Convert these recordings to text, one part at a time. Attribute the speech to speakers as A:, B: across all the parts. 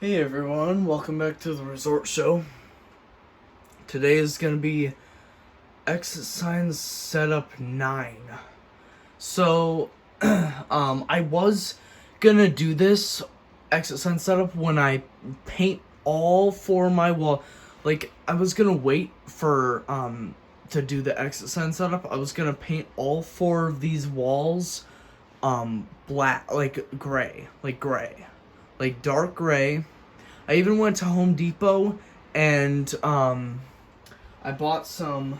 A: Hey everyone, welcome back to the Resort Show. Today is going to be Exit Signs Setup 9. So, I was gonna do this Exit Sign Setup when I paint all four of my wall. Like, I was gonna wait for, to do the Exit Sign Setup. I was gonna paint all four of these walls, black, like gray. Like dark gray. I even went to Home Depot and I bought some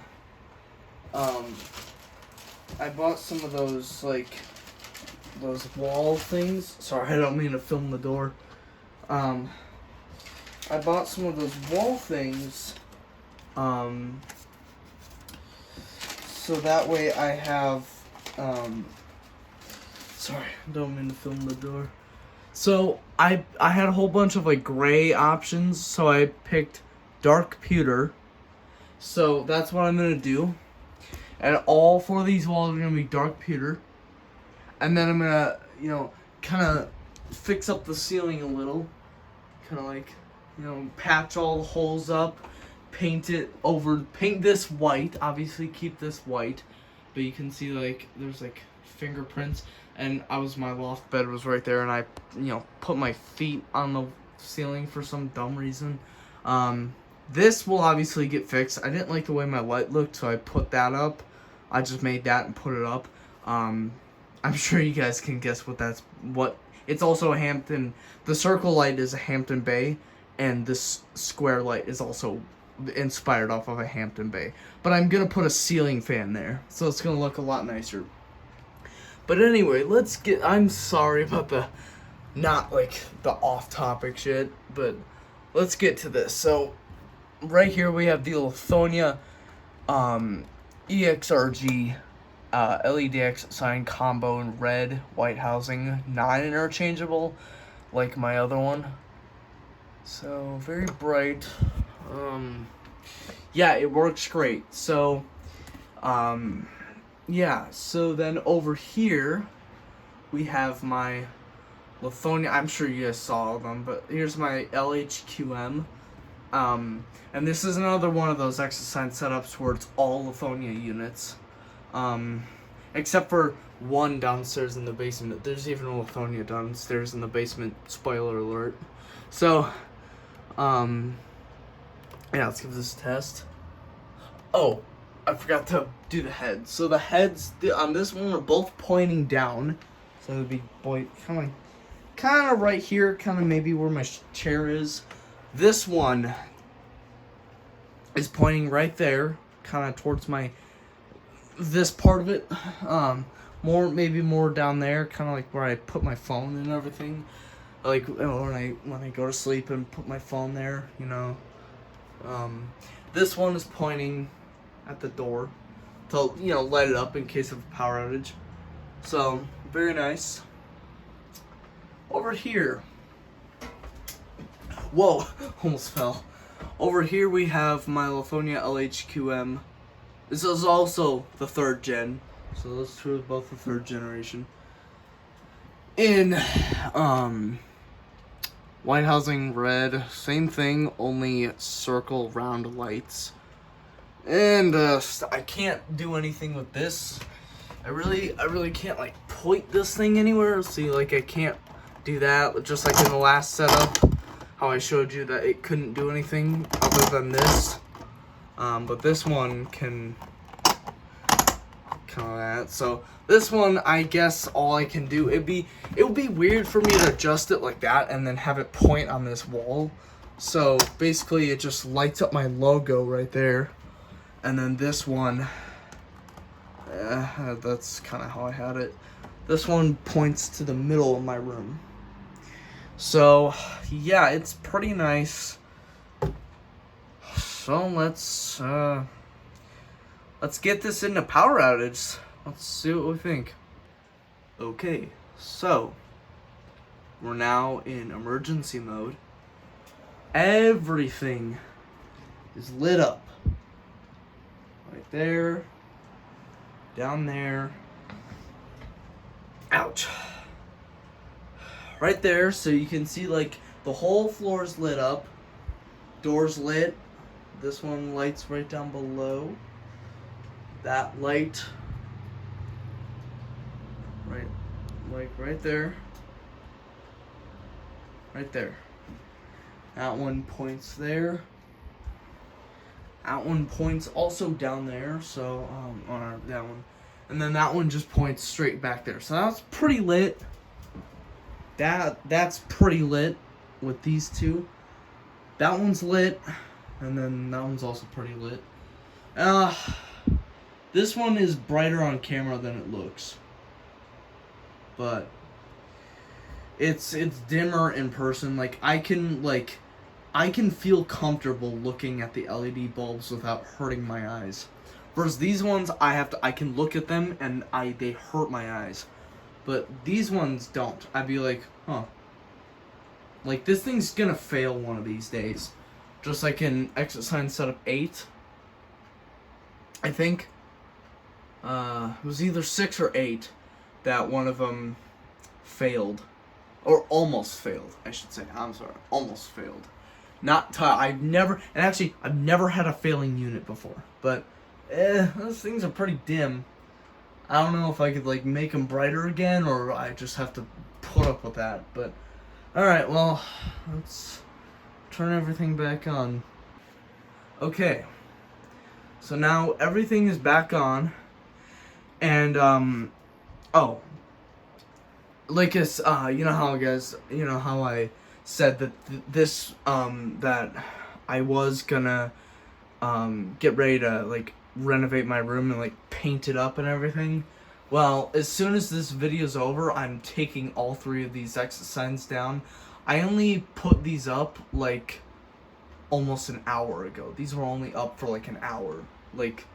A: of those those wall things. Sorry, I don't mean to film the door. I bought some of those wall things so that way I have sorry, I don't mean to film the door. So I had a whole bunch of like gray options, so I picked dark pewter. So that's what I'm gonna do. And all four of these walls are gonna be dark pewter. And then I'm gonna, kind of fix up the ceiling a little. Kind of like, patch all the holes up, paint this white. Obviously keep this white, but you can see like there's like fingerprints. And my loft bed was right there, and I, put my feet on the ceiling for some dumb reason. This will obviously get fixed. I didn't like the way my light looked, so I put that up. I just made that and put it up. I'm sure you guys can guess what. It's also a Hampton. The circle light is a Hampton Bay, and this square light is also inspired off of a Hampton Bay. But I'm gonna put a ceiling fan there, so it's gonna look a lot nicer. But anyway, I'm sorry about the off-topic shit, but let's get to this. So, right here we have the Lithonia EXRG LEDX sign combo in red, white housing, non-interchangeable, like my other one. So, very bright. Yeah, it works great. So, yeah, so then over here, we have my Lithonia. I'm sure you guys saw all them, but here's my LHQM. And this is another one of those Exit Sign setups where it's all Lithonia units. Except for one downstairs in the basement. There's even a Lithonia downstairs in the basement. Spoiler alert. So, yeah, let's give this a test. Oh, I forgot to do the heads. So the heads on this one are both pointing down. So it would be kind of right here, kind of maybe where my chair is. This one is pointing right there, kind of towards this part of it. Maybe more down there, kind of like where I put my phone and everything. Like when I go to sleep and put my phone there, This one is pointing at the door to, light it up in case of a power outage. So, very nice. Over here. Whoa, almost fell. Over here we have my Lithonia LHQM. This is also the 3rd gen. So those two are both the 3rd generation. In, white housing, red, same thing, only circle round lights. And I can't do anything with this. I really can't like point this thing anywhere. See, like I can't do that. Just like in the last setup, how I showed you that it couldn't do anything other than this. But this one can kind of that. So this one, I guess all I can do, it would be weird for me to adjust it like that and then have it point on this wall. So basically, it just lights up my logo right there. And then this one, that's kind of how I had it. This one points to the middle of my room. So, yeah, it's pretty nice. So let's get this into power outage. Let's see what we think. Okay, so we're now in emergency mode. Everything is lit up. Right there, down there, ouch, right there, so you can see like The whole floor is lit up. Doors lit. This one lights right down below. That light, right there. Right there. That one points there. That one points also down there, so, that one. And then that one just points straight back there. So that's pretty lit. That's pretty lit with these two. That one's lit, and then that one's also pretty lit. This one is brighter on camera than it looks. But it's dimmer in person. Like I can feel comfortable looking at the LED bulbs without hurting my eyes. Versus these ones, I can look at them and they hurt my eyes. But these ones don't. I'd be like, huh. Like this thing's gonna fail one of these days. Just like in Exit Sign Setup 8. I think. It was either 6 or 8 that one of them failed. Or almost failed, I should say. I'm sorry. Almost failed. I've never had a failing unit before. But, those things are pretty dim. I don't know if I could, like, make them brighter again, or I just have to put up with that. But, alright, well, let's turn everything back on. Okay. So now everything is back on. And, like this, you know how I said that that I was gonna, get ready to, like, renovate my room and, like, paint it up and everything? Well, as soon as this video's over, I'm taking all 3 of these exit signs down. I only put these up, like, almost an hour ago. These were only up for, like, an hour. Like,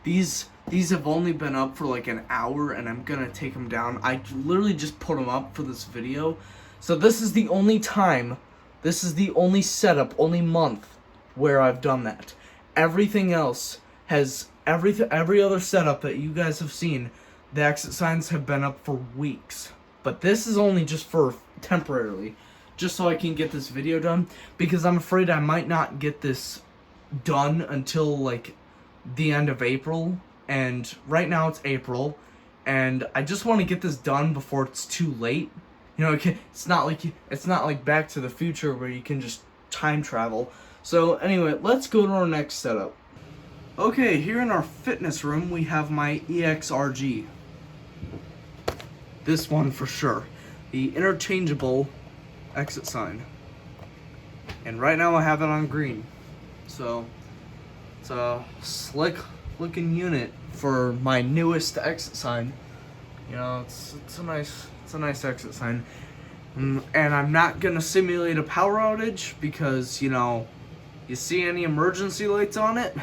A: these have only been up for like an hour, and I'm gonna take them down. I literally just put them up for this video. So this is the only time, this is the only setup, only month where I've done that. Everything else has, every other setup that you guys have seen, the exit signs have been up for weeks. But this is only just for temporarily, just so I can get this video done, because I'm afraid I might not get this done until like the end of April. And right now it's April, and I just want to get this done before it's too late. You know, it's not like Back to the Future where you can just time travel. So anyway, let's go to our next setup. Okay, here in our fitness room we have my EXRG. This one for sure, the interchangeable exit sign. And right now I have it on green, so it's a slick looking unit for my newest exit sign. You know, it's a nice exit sign. And I'm not gonna simulate a power outage because, you know, you see any emergency lights on it?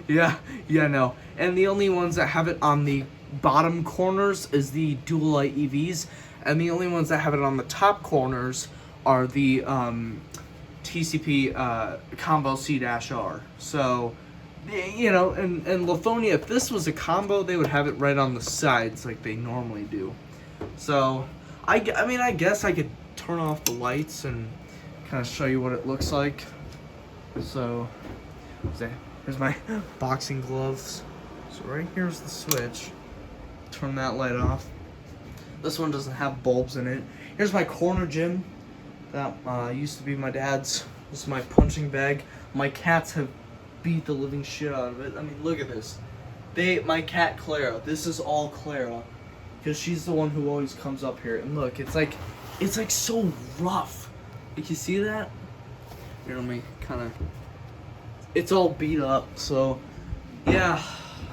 A: yeah, no. And the only ones that have it on the bottom corners is the dual light EVs, and the only ones that have it on the top corners are the TCP Combo C-R. So, you know, and Lithonia, if this was a combo, they would have it right on the sides like they normally do. So, I mean, I guess I could turn off the lights and kind of show you what it looks like. So, here's my boxing gloves. So right here's the switch. Turn that light off. This one doesn't have bulbs in it. Here's my corner gym. That used to be my dad's. This is my punching bag. My cats have beat the living shit out of it. I mean, look at this. My cat Clara. This is all Clara, because she's the one who always comes up here. And look, it's like so rough. Like, you see that? Here, let me kind of. It's all beat up. So, yeah,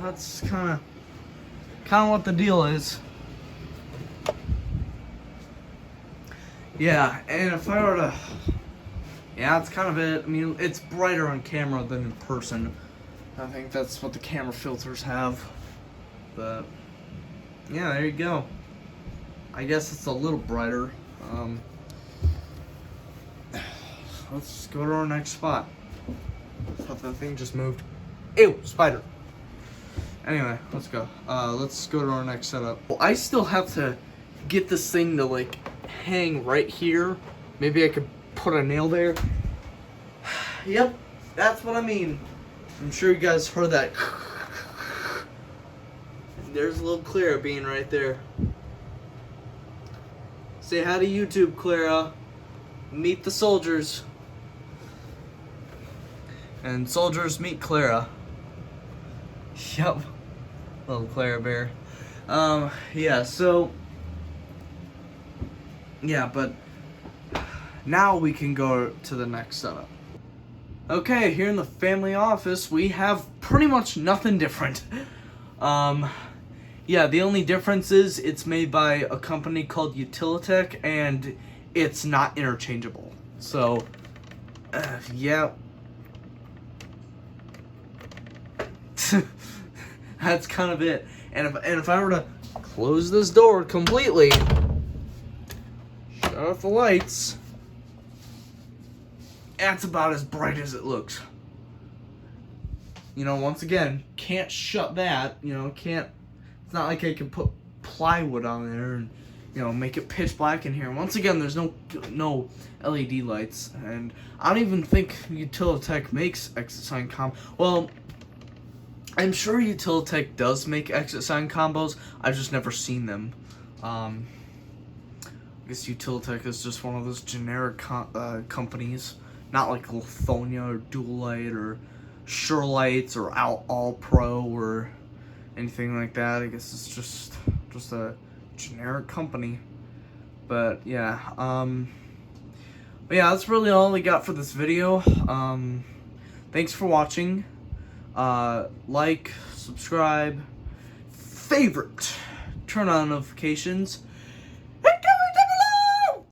A: that's kind of what the deal is. Yeah, and if I were to, yeah, that's kind of it. I mean, it's brighter on camera than in person. I think that's what the camera filters have. But, yeah, there you go. I guess it's a little brighter. Let's go to our next spot. I thought that thing just moved. Ew, spider. Anyway, let's go. Let's go to our next setup. Well, I still have to get this thing to, like, hang right here. Maybe I could put a nail there. Yep, that's what I mean. I'm sure you guys heard that. There's a little Clara bean right there. Say hi to YouTube, Clara. Meet the soldiers. And soldiers meet Clara. Yep. Little Clara bear. Yeah, so... Yeah, but... Now we can go to the next setup. Okay, here in the family office, we have pretty much nothing different. Yeah, the only difference is it's made by a company called Utilitech, and it's not interchangeable. So, yeah. That's kind of it. And if I were to close this door completely, shut off the lights, that's about as bright as it looks. You know, once again, can't shut that. You know, can't. It's not like I can put plywood on there and, you know, make it pitch black in here. Once again, there's no LED lights, and I don't even think Utilitech makes exit sign Well, I'm sure Utilitech does make exit sign combos. I've just never seen them. I guess Utilitech is just one of those generic companies, not like Lithonia or Dualite or Surelights or All Pro or anything like that. I guess it's just a generic company. But yeah, that's really all we got for this video. Thanks for watching. Like, subscribe, favorite, turn on notifications,